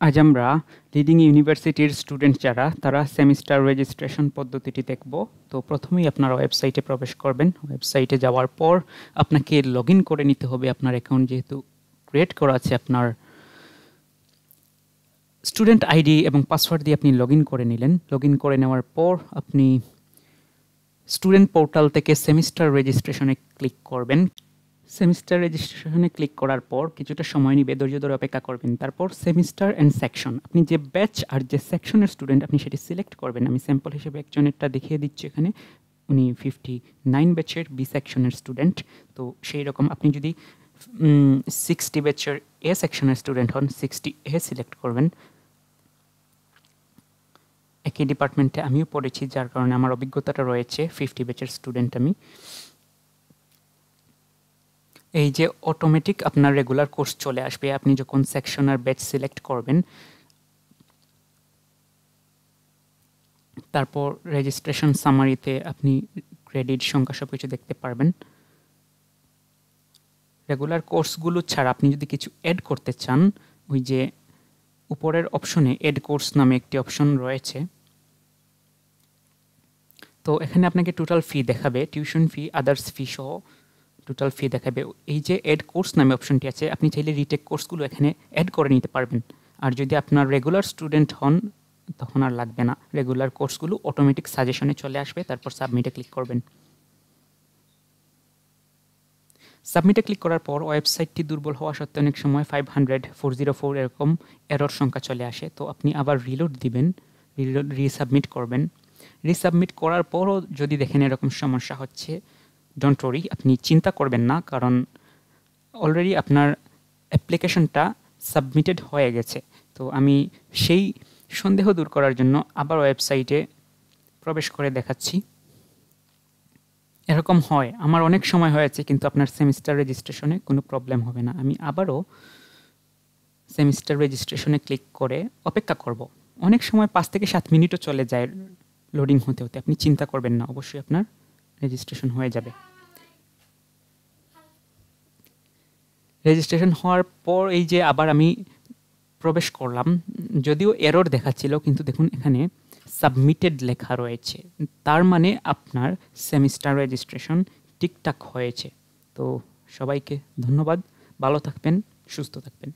আজ আমরা লিডিং ইউনিভার্সিটির স্টুডেন্ট যারা তারা সেমিস্টার রেজিস্ট্রেশন পদ্ধতিটি দেখব। তো প্রথমেই আপনারা ওয়েবসাইটে প্রবেশ করবেন। ওয়েবসাইটে যাওয়ার পর আপনাকে লগ ইন করে নিতে হবে। আপনার অ্যাকাউন্ট যেহেতু ক্রিয়েট করা আছে, আপনার স্টুডেন্ট আইডি এবং পাসওয়ার্ড দিয়ে আপনি লগ ইন করে নিলেন। লগ ইন করে নেওয়ার পর আপনি স্টুডেন্ট পোর্টাল থেকে সেমিস্টার রেজিস্ট্রেশনে ক্লিক করবেন। সেমিস্টার রেজিস্ট্রেশনে ক্লিক করার পর কিছুটা সময় নিবে, ধৈর্য ধরে অপেক্ষা করবেন। তারপর সেমিস্টার অ্যান্ড সেকশন, আপনি যে ব্যাচ আর যে সেকশনের স্টুডেন্ট আপনি সেটি সিলেক্ট করবেন। আমি স্যাম্পল হিসেবে একজনেরটা দেখিয়ে দিচ্ছি এখানে। উনি 59 ব্যাচের বি সেকশনের স্টুডেন্ট। তো সেই রকম আপনি যদি 60 ব্যাচের এ সেকশনের স্টুডেন্ট হন, 60 এ সিলেক্ট করবেন। একই ডিপার্টমেন্টে আমিও পড়েছি, যার কারণে আমার অভিজ্ঞতাটা রয়েছে। 50 ব্যাচের স্টুডেন্ট আমি। এই যে অটোমেটিক আপনার রেগুলার কোর্স চলে আসবে আপনি যখন সেকশন আর ব্যাচ সিলেক্ট করবেন। তারপর রেজিস্ট্রেশন সামারিতে আপনি ক্রেডিট সংখ্যা সব কিছু দেখতে পারবেন। রেগুলার কোর্সগুলো ছাড়া আপনি যদি কিছু অ্যাড করতে চান, ওই যে উপরের অপশনে অ্যাড কোর্স নামে একটি অপশন রয়েছে। তো এখানে আপনাকে টোটাল ফি দেখাবে, টিউশন ফি, আদার্স ফি সহ টোটাল ফি দেখাবে। এই যে অ্যাড কোর্স নামে অপশনটি আছে, আপনি চাইলে রিটেক কোর্সগুলো এখানে অ্যাড করে নিতে পারবেন। আর যদি আপনার রেগুলার স্টুডেন্ট হন তখন আর লাগবে না, রেগুলার কোর্সগুলো অটোমেটিক সাজেশনে চলে আসবে। তারপর সাবমিটে ক্লিক করবেন। সাবমিটে ক্লিক করার পর ওয়েবসাইটটি দুর্বল হওয়া সত্ত্বেও অনেক সময় 500, 404 এরকম এরর সংখ্যা চলে আসে। তো আপনি আবার রিলোড দিবেন, রিসাবমিট করবেন। রিসাবমিট করার পরও যদি দেখেন এরকম সমস্যা হচ্ছে, ডোন্ট ওয়ারি, আপনি চিন্তা করবেন না, কারণ অলরেডি আপনার অ্যাপ্লিকেশনটা সাবমিটেড হয়ে গেছে। তো আমি সেই সন্দেহ দূর করার জন্য আবার ওয়েবসাইটে প্রবেশ করে দেখাচ্ছি। এরকম হয়, আমার অনেক সময় হয়েছে, কিন্তু আপনার সেমিস্টার রেজিস্ট্রেশনে কোনো প্রবলেম হবে না। আমি আবারও সেমিস্টার রেজিস্ট্রেশনে ক্লিক করে অপেক্ষা করব। অনেক সময় 5 থেকে 7 মিনিটও চলে যায় লোডিং হতে হতে। আপনি চিন্তা করবেন না, অবশ্যই আপনার রেজিস্ট্রেশন হয়ে যাবে। রেজিস্ট্রেশন হওয়ার পর এই যে আবার আমি প্রবেশ করলাম, যদিও এরর দেখাচ্ছিল, কিন্তু দেখুন এখানে সাবমিটেড লেখা রয়েছে। তার মানে আপনার সেমিস্টার রেজিস্ট্রেশন ঠিকঠাক হয়েছে। তো সবাইকে ধন্যবাদ, ভালো থাকবেন, সুস্থ থাকবেন।